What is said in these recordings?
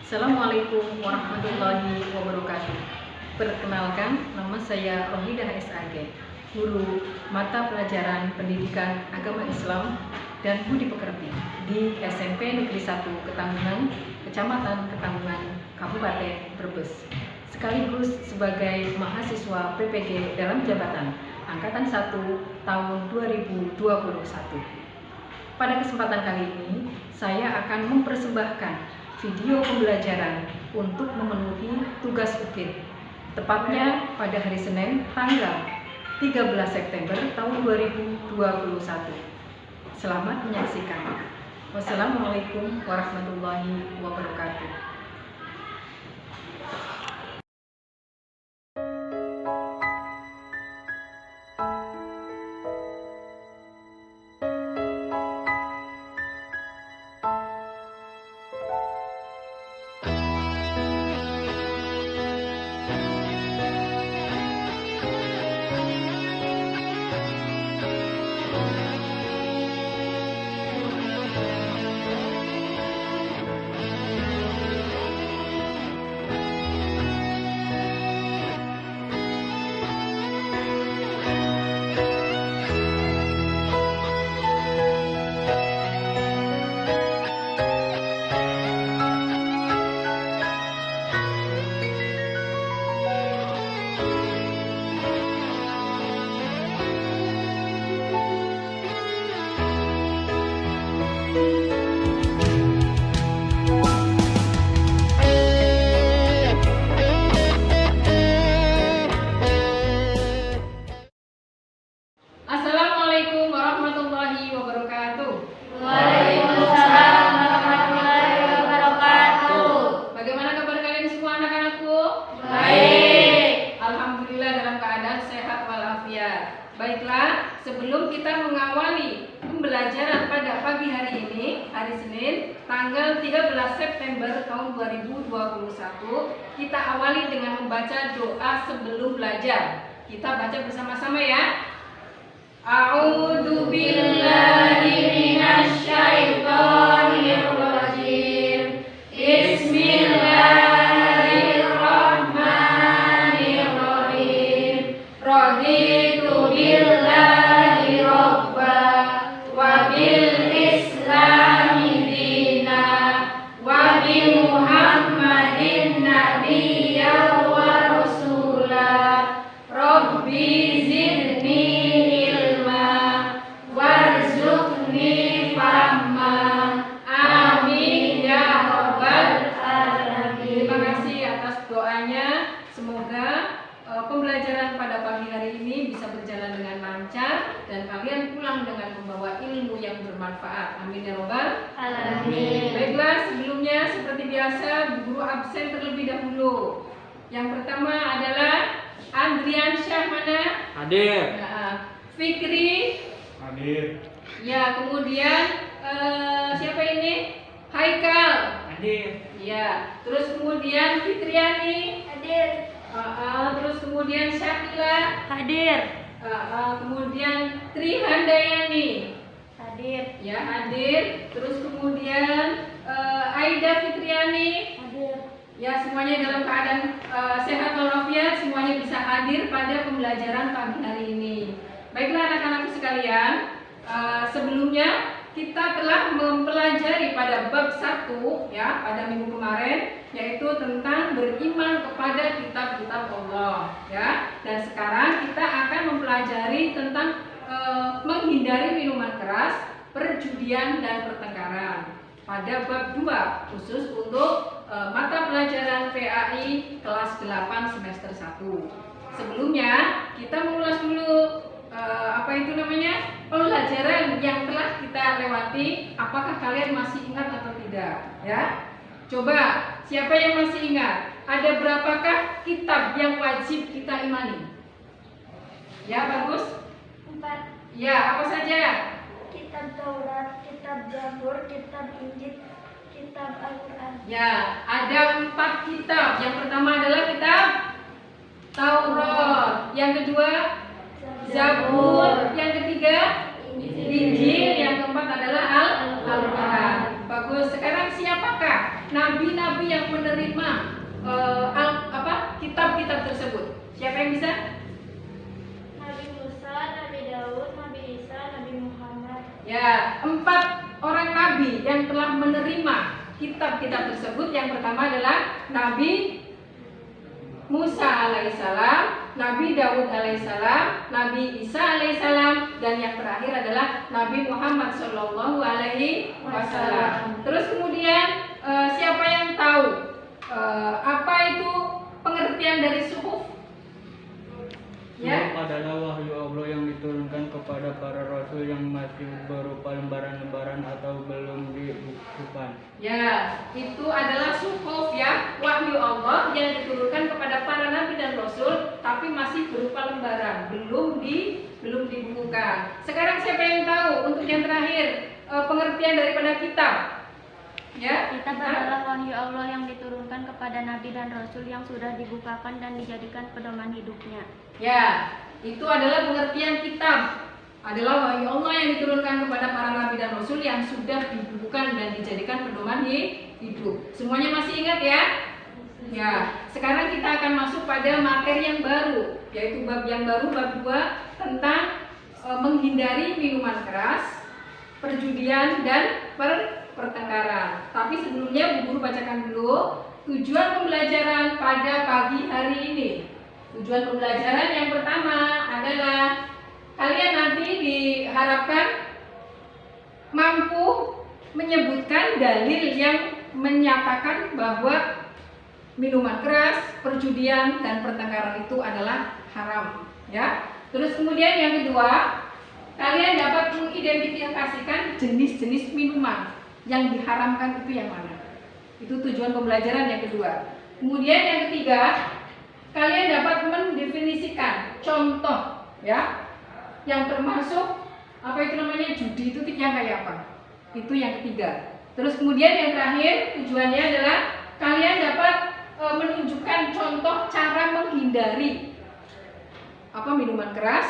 Assalamualaikum warahmatullahi wabarakatuh. Perkenalkan, nama saya Rohidah SAG, guru mata pelajaran Pendidikan Agama Islam dan Budi Pekerti di SMP Negeri 1 Ketanggungan, Kecamatan Ketanggungan, Kabupaten Brebes, sekaligus sebagai mahasiswa PPG dalam jabatan Angkatan 1 tahun 2021. Pada kesempatan kali ini, saya akan mempersembahkan video pembelajaran untuk memenuhi tugas UKID, tepatnya pada hari Senin tanggal 13 September tahun 2021. Selamat menyaksikan. Wassalamualaikum warahmatullahi wabarakatuh. Assalamualaikum warahmatullahi wabarakatuh. Waalaikumsalam warahmatullahi wabarakatuh. Bagaimana kabar kalian semua anak-anakku? Baik. Alhamdulillah dalam keadaan sehat walafiat. Baiklah, sebelum kita mengawali pembelajaran pada pagi hari ini, hari Senin, tanggal 13 September tahun 2021, kita awali dengan membaca doa sebelum belajar. Kita baca bersama-sama ya. A'udzu billahi minasy syaithanir rajim. Bismillahirrahmanirrahim. Raditu billahi robba wa bil islami dina wa bi Muhammadin nabiyya wa rasula. Rabbi zidni warzuqni fahma. Amin ya rabbal alamin. Terima kasih atas doanya. Semoga pembelajaran pada pagi hari ini bisa berjalan dengan lancar dan kalian pulang dengan membawa ilmu yang bermanfaat. Amin ya rabbal alamin. Baiklah, sebelumnya seperti biasa Bu Guru absen terlebih dahulu. Yang pertama adalah Andrian Syah, mana? Hadir. Fikri Hadir. ya, kemudian siapa ini? Haikal. Hadir. Ya, terus kemudian Fitriani. Hadir. Terus kemudian Syakila. Hadir. Kemudian Tri Handayani. Hadir. Ya, hadir. Terus kemudian Aida Fitriani. Hadir. Ya, semuanya dalam keadaan sehat walafiat, semuanya bisa hadir pada pembelajaran pagi hari ini. Baiklah anak-anakku sekalian, sebelumnya kita telah mempelajari pada bab 1 ya pada minggu kemarin, yaitu tentang beriman kepada kitab-kitab Allah ya. Dan sekarang kita akan mempelajari tentang menghindari minuman keras, perjudian dan pertengkaran pada bab 2 khusus untuk mata pelajaran PAI kelas 8 semester 1. Sebelumnya kita mengulas dulu pembelajaran yang telah kita lewati. Apakah kalian masih ingat atau tidak ya? Coba, siapa yang masih ingat? Ada berapakah kitab yang wajib kita imani? Ya, bagus. 4. Ya, apa saja? Kitab Taurat, kitab Zabur, kitab Injil, kitab Al-Quran. Ya, ada 4 kitab. Yang pertama adalah kitab Taurat, yang kedua Zabur, yang ketiga Injil, yang keempat adalah Al-Quran. Bagus. Sekarang siapakah nabi-nabi yang menerima kitab-kitab tersebut? Siapa yang bisa? Nabi Musa, Nabi Daud, Nabi Isa, Nabi Muhammad. Ya, 4 orang nabi yang telah menerima kitab-kitab tersebut. Yang pertama adalah Nabi Musa alaihissalam, Nabi Daud alaihissalam, Nabi Isa alaihissalam, dan yang terakhir adalah Nabi Muhammad Shallallahu alaihi wasallam. Terus kemudian siapa yang tahu apa itu pengertian dari suhuf? Ya. Suhuf adalah wahyu Allah yang diturunkan kepada para rasul yang masih berupa lembaran-lembaran atau belum dibukukan. Ya, itu adalah suhuf ya, wahyu Allah yang diturunkan kepada para nabi dan rasul, tapi masih berupa lembaran, belum dibukukan. Sekarang siapa yang tahu untuk yang terakhir pengertian daripada kitab? Ya, Kitab adalah wahyu Allah yang diturunkan kepada nabi dan rasul yang sudah dibukakan dan dijadikan pedoman hidupnya. Ya, itu adalah pengertian kitab. Adalah wahyu Allah yang diturunkan kepada para nabi dan rasul yang sudah dibukukan dan dijadikan pedoman hidup. Semuanya masih ingat ya? Ya, sekarang kita akan masuk pada materi yang baru, yaitu bab yang baru, bab 2 tentang menghindari minuman keras, perjudian dan pertengkaran. Tapi sebelumnya Bu Guru bacakan dulu tujuan pembelajaran pada pagi hari ini. Tujuan pembelajaran yang pertama adalah kalian nanti diharapkan mampu menyebutkan dalil yang menyatakan bahwa minuman keras, perjudian dan pertengkaran itu adalah haram, ya. Terus kemudian yang kedua, kalian dapat mengidentifikasikan jenis-jenis minuman yang diharamkan itu yang mana. Itu tujuan pembelajaran yang kedua. Kemudian yang ketiga, kalian dapat mendefinisikan contoh ya, yang termasuk apa itu namanya judi itu yang kayak apa. Itu yang ketiga. Terus kemudian yang terakhir tujuannya adalah kalian dapat menunjukkan contoh cara menghindari apa minuman keras,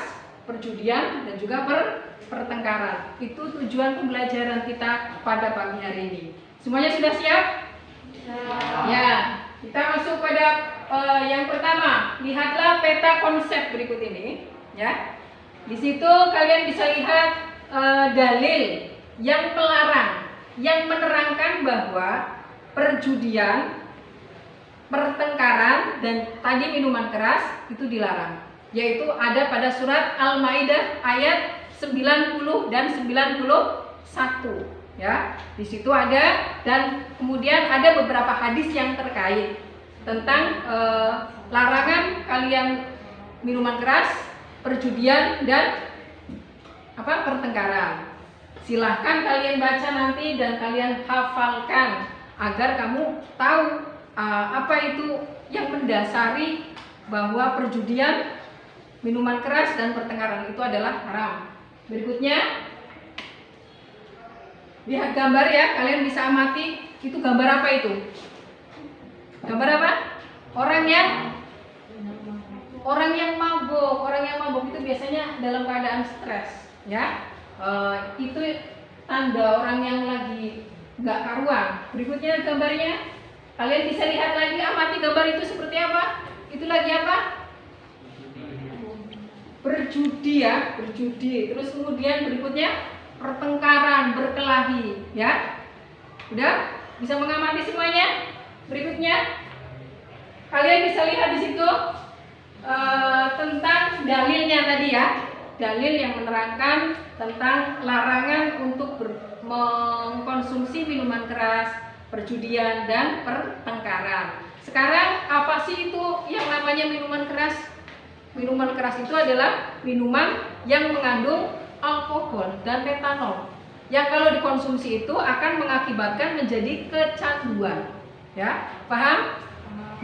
perjudian dan juga pertengkaran. Itu tujuan pembelajaran kita pada pagi hari ini. Semuanya sudah siap? Ya, kita masuk pada yang pertama. Lihatlah peta konsep berikut ini, ya. Di situ kalian bisa lihat dalil yang melarang, yang menerangkan bahwa perjudian, pertengkaran dan tadi minuman keras itu dilarang. Yaitu ada pada surat Al-Maidah ayat 90 dan 91, ya. Di situ ada, dan kemudian ada beberapa hadis yang terkait tentang larangan kalian minuman keras, perjudian dan pertengkaran. Silahkan kalian baca nanti dan kalian hafalkan agar kamu tahu apa itu yang mendasari bahwa perjudian, minuman keras dan pertengkaran itu adalah haram. Berikutnya, lihat gambar ya, kalian bisa amati itu gambar apa itu? Gambar apa? Orang yang mabuk. Orang yang mabuk itu biasanya dalam keadaan stres, ya. Itu tanda orang yang lagi nggak karuan. Berikutnya gambarnya, kalian bisa lihat lagi, amati gambar itu seperti apa? Itu lagi apa? Berjudi ya, berjudi. Terus kemudian berikutnya pertengkaran, berkelahi, ya. Udah bisa mengamati semuanya? Berikutnya kalian bisa lihat di situ tentang dalilnya tadi ya. Dalil yang menerangkan tentang larangan untuk mengkonsumsi minuman keras, perjudian dan pertengkaran. Sekarang apa sih itu yang namanya minuman keras? Minuman keras itu adalah minuman yang mengandung alkohol dan metanol, yang kalau dikonsumsi itu akan mengakibatkan menjadi kecanduan. Ya, paham?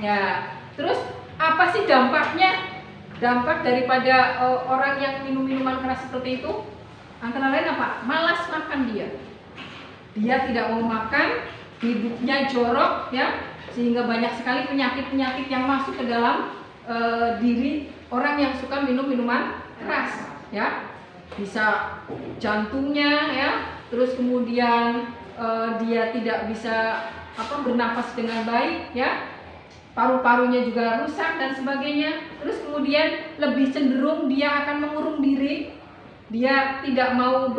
Ya. Terus apa sih dampaknya? Dampak daripada orang yang minum minuman keras seperti itu antara lain apa? Malas makan dia. Dia tidak mau makan, hidupnya jorok ya, sehingga banyak sekali penyakit-penyakit yang masuk ke dalam diri orang yang suka minum minuman keras, ya. Bisa jantungnya ya, terus kemudian dia tidak bisa bernafas dengan baik, ya, paru-parunya juga rusak dan sebagainya. Terus kemudian lebih cenderung dia akan mengurung diri, dia tidak mau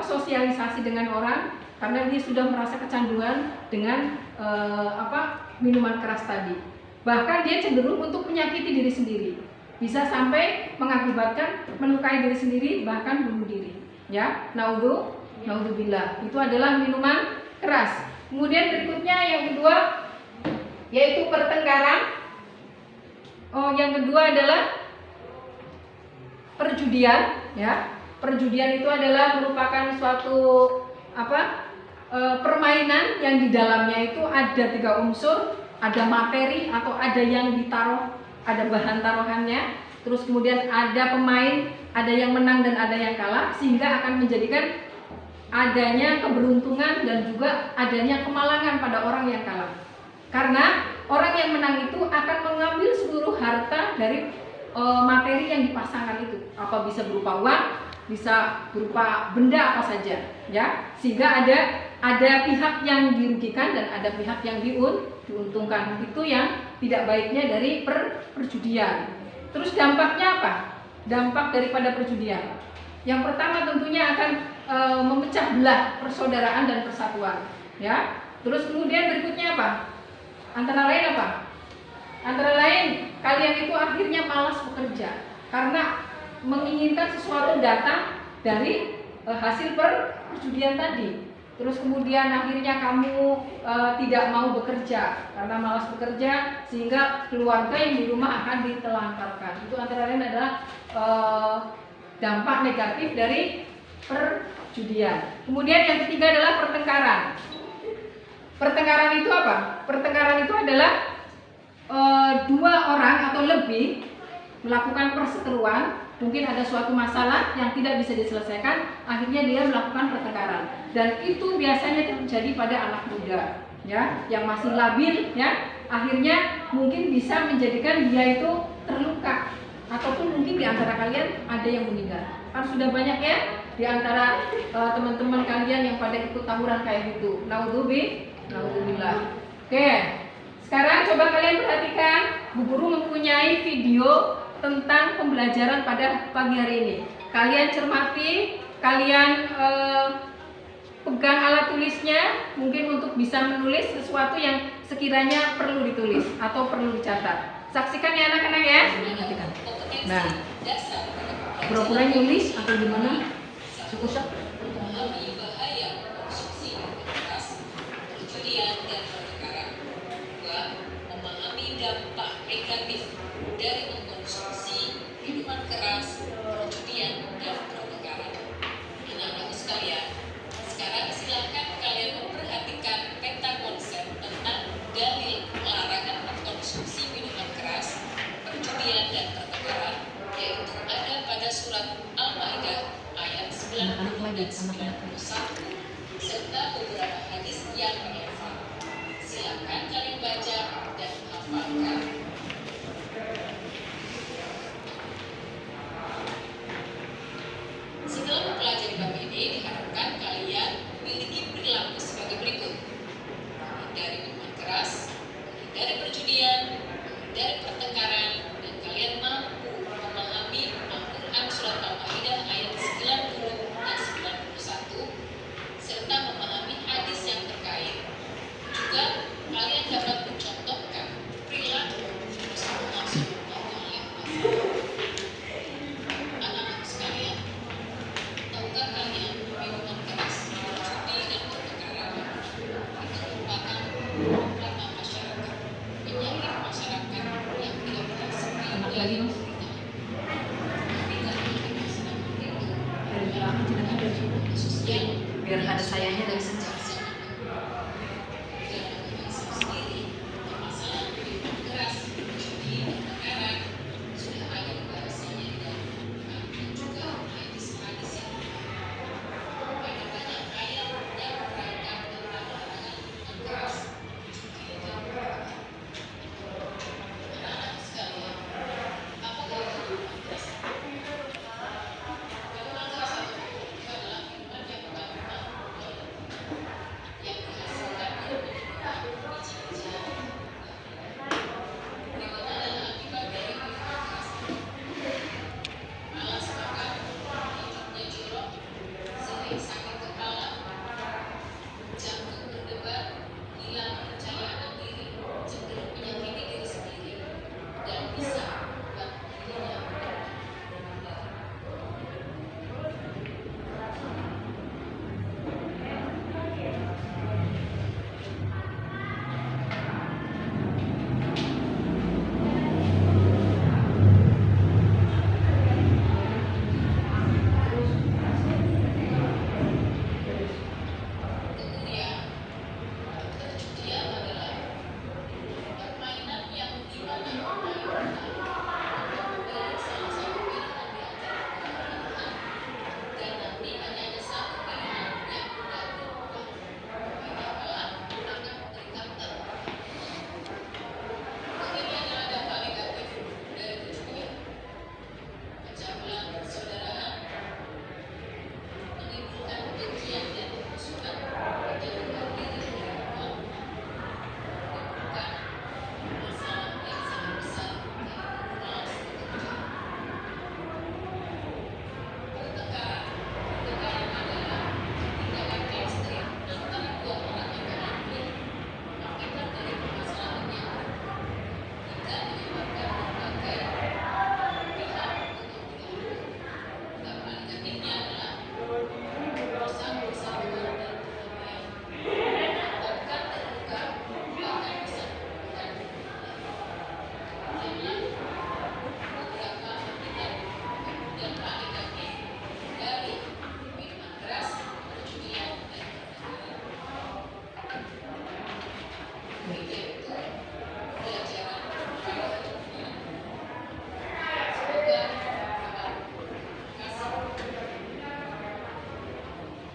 sosialisasi dengan orang karena dia sudah merasa kecanduan dengan minuman keras tadi. Bahkan dia cenderung untuk menyakiti diri sendiri, bisa sampai mengakibatkan melukai diri sendiri, bahkan bunuh diri, ya. Naudzubillah, itu adalah minuman keras. Kemudian berikutnya yang kedua yaitu pertengkaran. Yang kedua adalah perjudian, ya. Perjudian itu adalah merupakan suatu permainan yang di dalamnya itu ada 3 unsur, ada materi atau ada yang ditaruh, ada bahan taruhannya, terus kemudian ada pemain, ada yang menang dan ada yang kalah, sehingga akan menjadikan adanya keberuntungan dan juga adanya kemalangan pada orang yang kalah. Karena orang yang menang itu akan mengambil seluruh harta dari materi yang dipasangkan itu, apa bisa berupa uang, bisa berupa benda apa saja, ya, sehingga ada pihak yang dirugikan dan ada pihak yang diuntungkan. Itu yang tidak baiknya dari perjudian. Terus dampaknya apa? Dampak daripada perjudian. Yang pertama tentunya akan memecah belah persaudaraan dan persatuan, ya. Terus kemudian berikutnya apa? Antara lain apa? Antara lain kalian itu akhirnya malas bekerja karena menginginkan sesuatu datang dari hasil perjudian tadi. Terus kemudian akhirnya kamu tidak mau bekerja karena malas bekerja, sehingga keluarga yang di rumah akan ditelantarkan. Itu antara lain adalah dampak negatif dari perjudian. Kemudian yang ketiga adalah pertengkaran. Pertengkaran itu apa? Pertengkaran itu adalah 2 orang atau lebih melakukan perseteruan. Mungkin ada suatu masalah yang tidak bisa diselesaikan, akhirnya dia melakukan pertengkaran. Dan itu biasanya terjadi pada anak muda, ya, yang masih labil, ya. Akhirnya mungkin bisa menjadikan dia itu terluka, ataupun mungkin di antara kalian ada yang meninggal. Kan sudah banyak, ya, di antara teman-teman kalian yang pada ikut tawuran kayak gitu. Naudzubillah. Oke. Sekarang coba kalian perhatikan, Bu Guru mempunyai video tentang pembelajaran pada pagi hari ini. Kalian cermati, kalian pegang alat tulisnya, mungkin untuk bisa menulis sesuatu yang sekiranya perlu ditulis atau perlu dicatat. Saksikan ya anak-anak, ya. Nah, pura-pura nulis atau gimana? Cukup. Dampak negatif dari mengkonsumsi minuman keras, perjudian, dan pertengkaran. Anak-anak sekalian, sekarang silakan kalian memperhatikan peta konsep tentang dalil larangan mengkonsumsi minuman keras, perjudian, dan pertengkaran, yaitu ada pada surat Al-Maidah ayat 90 dan 91 serta beberapa hadis yang relevan. Silakan kalian baca dan hafalkan. Setelah mempelajari bab ini, diharapkan kalian memiliki perilaku sebagai berikut: menghindari minuman keras, menghindari perjudian, menghindari pertengkaran, dan kalian mampu memahami Al-Quran surat Al-Maidah ayat 90 dan 91 serta memahami hadis yang terkait. Juga kalian dapat mencontohkan perilaku Rasulullah SAW. Anak-anak sekalian, tahukah kalian minuman keras, judi, dan pertengkaran itu merupakan problema masyarakat, penyakit masyarakat yang tidak pernah sepi dari pemberitaan. Tapi karena kita sedang menghidup sosial, Biar ada sayangnya dari sini.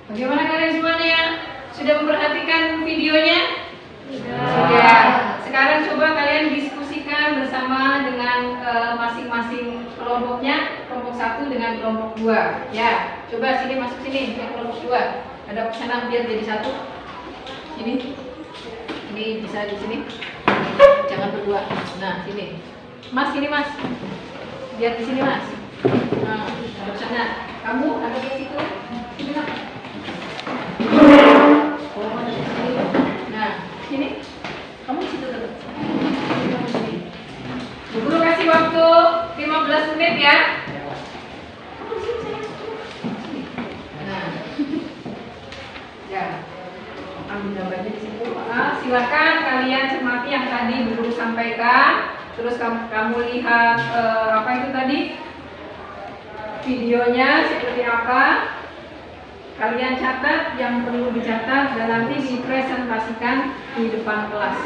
Bagaimana kalian semuanya? Sudah memperhatikan videonya? Sudah. Sekarang coba kalian diskusikan bersama dengan masing-masing kelompoknya, kelompok 1 dengan kelompok 2. Ya, coba sini masuk sini, yang kelompok 2. Ada pesanan biar jadi satu. Ini bisa di sini. Jangan berdua. Nah, sini. Mas, sini Mas. Biar di sini Mas. Nah, ada pesanan. Kamu ada di situ. Sini Mas. Nah, sini. Kamu di situ terus. Bu Guru kasih waktu 15 menit ya. Nah, ya, ambil gambarnya di situ. Silakan kalian cermati yang tadi Bu Guru sampaikan. Terus kamu lihat apa itu tadi? Videonya seperti apa? Kalian catat yang perlu dicatat dan nanti dipresentasikan di depan kelas.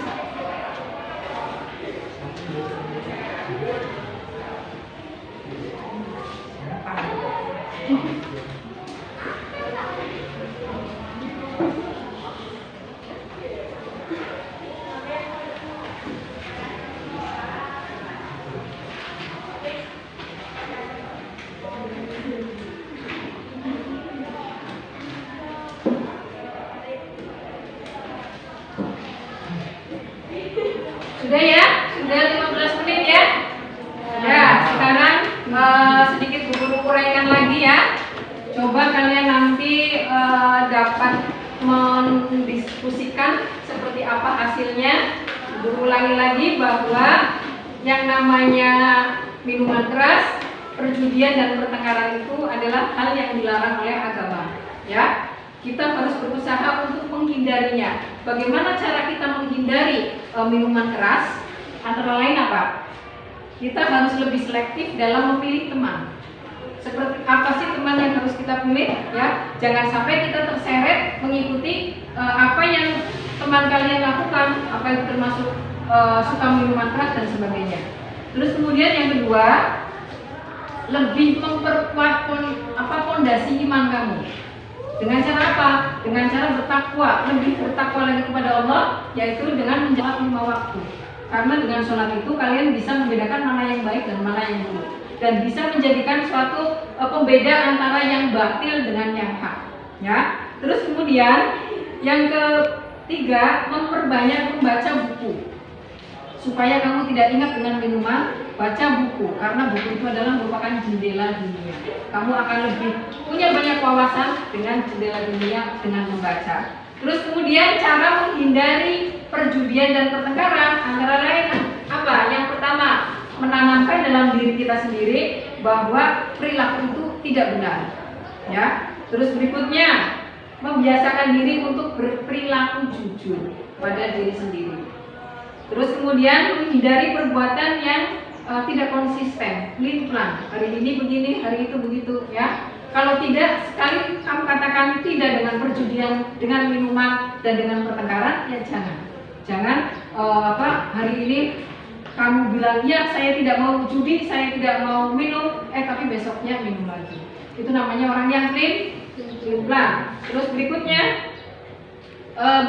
Sudah ya? Sudah 15 menit ya? Ya, sekarang sedikit Bu Guru uraikan lagi ya. Coba kalian nanti dapat mendiskusikan seperti apa hasilnya. Bu Guru ulangi lagi bahwa yang namanya minuman keras, perjudian dan pertengkaran itu adalah hal yang dilarang oleh agama. Ya, kita harus berusaha untuk menghindarinya. Bagaimana cara kita menghindari minuman keras? Antara lain apa? Kita harus lebih selektif dalam memilih teman. Seperti apa sih teman yang harus kita pilih? Ya, jangan sampai kita terseret mengikuti apa yang teman kalian lakukan, apa itu termasuk suka minuman keras dan sebagainya. Terus kemudian yang kedua, lebih memperkuat fondasi iman kamu. Dengan cara apa? Dengan cara bertakwa, lebih bertakwa lagi kepada Allah, yaitu dengan menjawab 5 waktu. Karena dengan sholat itu kalian bisa membedakan mana yang baik dan mana yang buruk, dan bisa menjadikan suatu pembeda antara yang batil dengan yang hak. Ya. Terus kemudian yang ketiga, memperbanyak membaca buku. Supaya kamu tidak ingat dengan minuman, baca buku, karena buku itu adalah merupakan jendela dunia. Kamu akan lebih punya banyak wawasan dengan jendela dunia dengan membaca. Terus kemudian cara menghindari perjudian dan pertengkaran antara lain apa? Yang pertama, menanamkan dalam diri kita sendiri bahwa perilaku itu tidak benar. Ya. Terus berikutnya, membiasakan diri untuk berperilaku jujur pada diri sendiri. Terus kemudian menghindari perbuatan yang tidak konsisten, pelin-pelan. Hari ini begini, hari itu begitu, ya. Kalau tidak, sekali kamu katakan tidak dengan perjudian, dengan minuman dan dengan pertengkaran, ya jangan. Jangan hari ini kamu bilang ya saya tidak mau judi, saya tidak mau minum, tapi besoknya minum lagi. Itu namanya orang yang pelin-pelan. Terus berikutnya,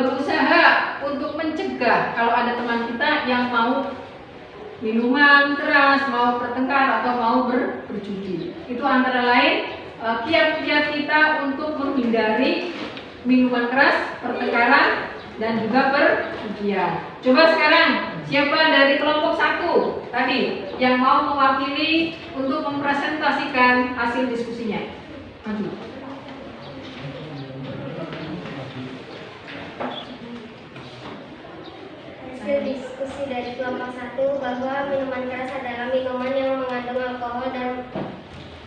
berusaha untuk mencegah kalau ada teman kita yang mau minuman keras, mau bertengkar atau mau berjudi. Itu antara lain kiat-kiat kita untuk menghindari minuman keras, pertengkaran, dan juga perjudian. Coba sekarang siapa dari kelompok 1 tadi yang mau mewakili untuk mempresentasikan hasil diskusinya? Maju. Hasil diskusi dari kelompok 1 bahwa minuman keras adalah minuman yang mengandung alkohol dan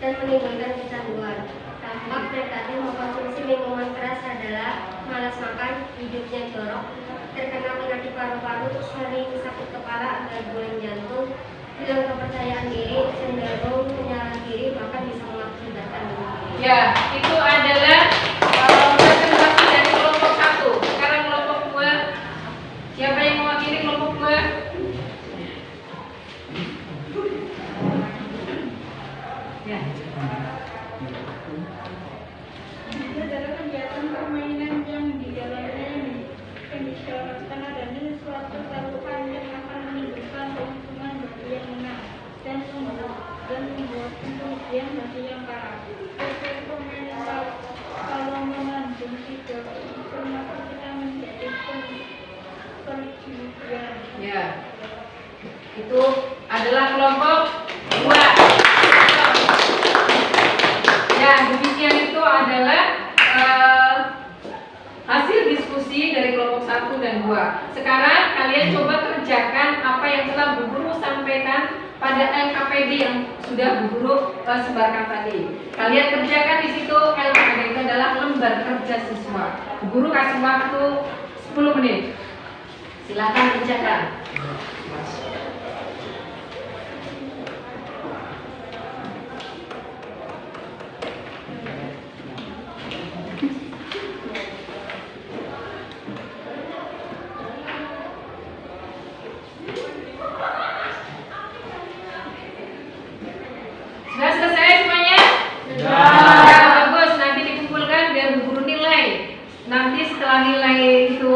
menimbulkan kecanduan. Dampak negatif mengkonsumsi minuman keras adalah malas makan, hidupnya jorok, terkena penyakit paru-paru, sering sakit kepala, gangguan jantung, hilang kepercayaan diri, cenderung menyerah diri, bahkan bisa mengakibatkan bunuh diri. Ya, itu adalah presentasi dari kelompok 1. Sekarang kelompok 2. Siapa yang mewakili kelompok 2? Ya. Ini adalah kegiatan 2. Sekarang kalian coba kerjakan apa yang telah Bu Guru sampaikan pada LKPD yang sudah Bu Guru sebarkan tadi. Kalian kerjakan di situ. LKPD itu adalah lembar kerja siswa. Bu Guru kasih waktu 10 menit. Silakan kerjakan. Sudah selesai semuanya? Sudah. Ya, bagus. Nanti dikumpulkan biar Bu Guru nilai. Nanti setelah nilai itu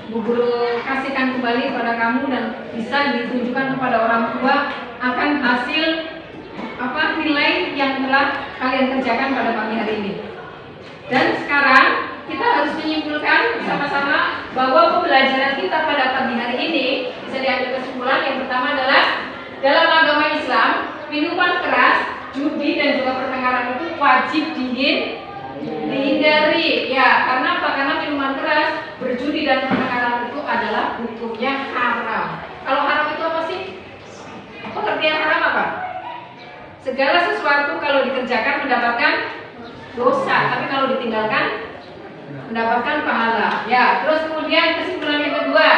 Bu Guru kasihkan kembali kepada kamu dan bisa ditunjukkan kepada orang tua akan hasil nilai yang telah kalian kerjakan pada pagi hari ini. Dan sekarang kita harus menyimpulkan bersama-sama bahwa pembelajaran kita pada pagi hari ini bisa diambil kesimpulan. Yang pertama adalah dalam agama Islam, minuman keras, judi dan juga pertengkaran itu wajib dihindari. Ya, karena apa? Karena minuman keras, berjudi dan pertengkaran itu adalah hukumnya haram. Kalau haram itu apa sih? Pengertian haram apa? Segala sesuatu kalau dikerjakan mendapatkan dosa, tapi kalau ditinggalkan mendapatkan pahala. Ya, terus kemudian kesimpulan yang kedua,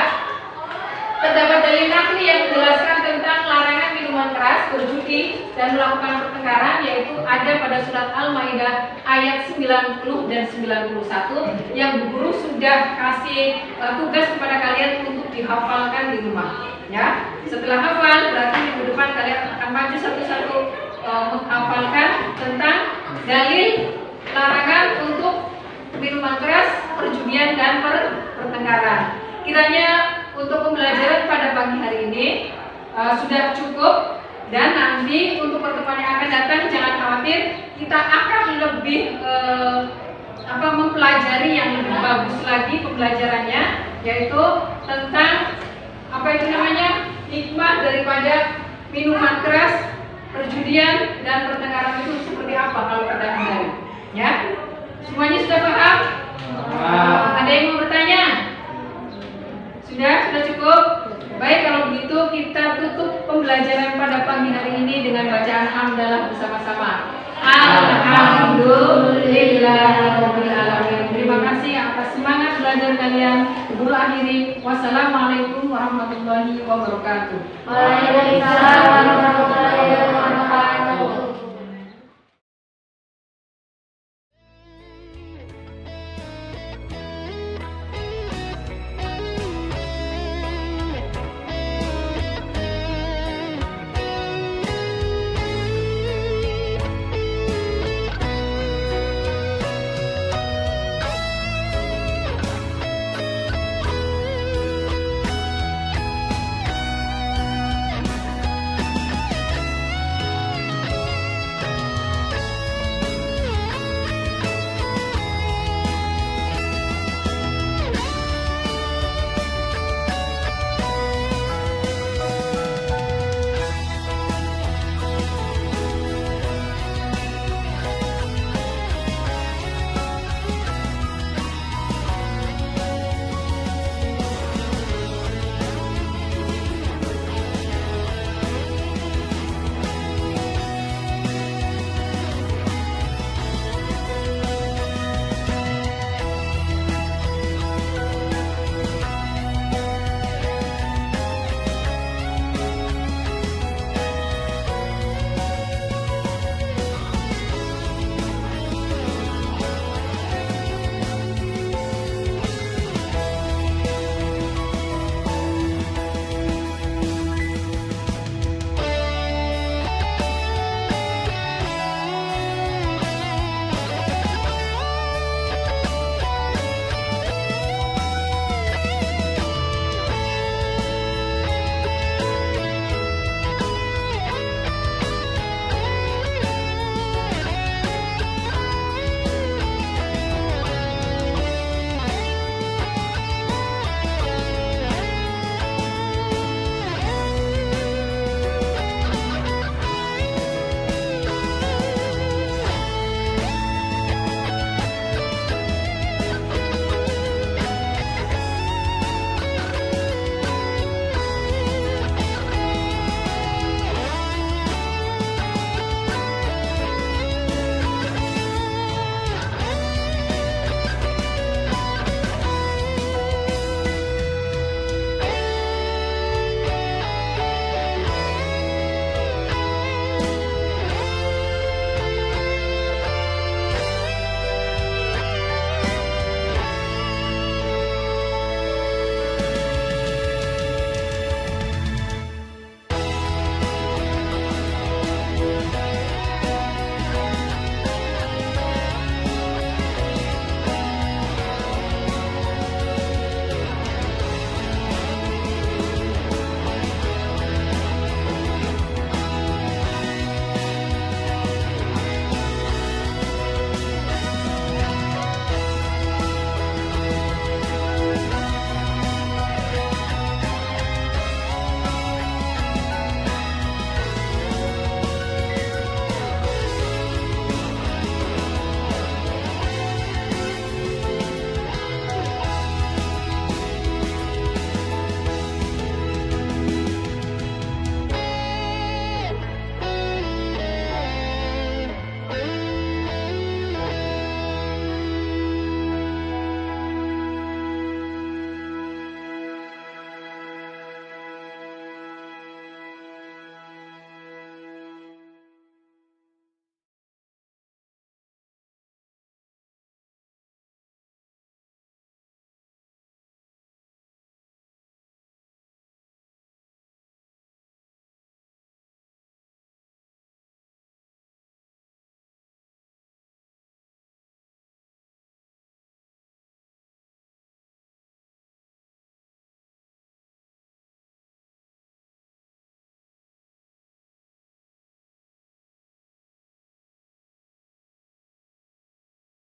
terdapat dalil nakli yang menjelaskan tentang larangan minuman keras, berjudi dan melakukan pertengkaran, yaitu ada pada surat Al-Maidah ayat 90 dan 91 yang Bu Guru sudah kasih tugas kepada kalian untuk dihafalkan di rumah. Ya, setelah hafal berarti minggu depan kalian akan maju satu-satu menghafalkan tentang dalil larangan untuk minuman keras, perjudian dan pertengkaran. Kiranya untuk pembelajaran pada pagi hari ini sudah cukup, dan nanti untuk pertemuan yang akan datang jangan khawatir, kita akan lebih mempelajari yang lebih bagus lagi pembelajarannya, yaitu tentang hikmah daripada minuman keras, perjudian dan pertengkaran itu seperti apa kalau kita hindari. Ya, semuanya sudah paham? Ada yang mau bertanya? Sudah cukup? Baik, kalau begitu kita tutup pembelajaran pada pagi hari ini dengan bacaan hamdalah bersama-sama. Alhamdulillahirobbilalamin. Terima kasih atas semangat belajar kalian. Guru akhiri. Wassalamualaikum warahmatullahi wabarakatuh. Waalaikumsalam.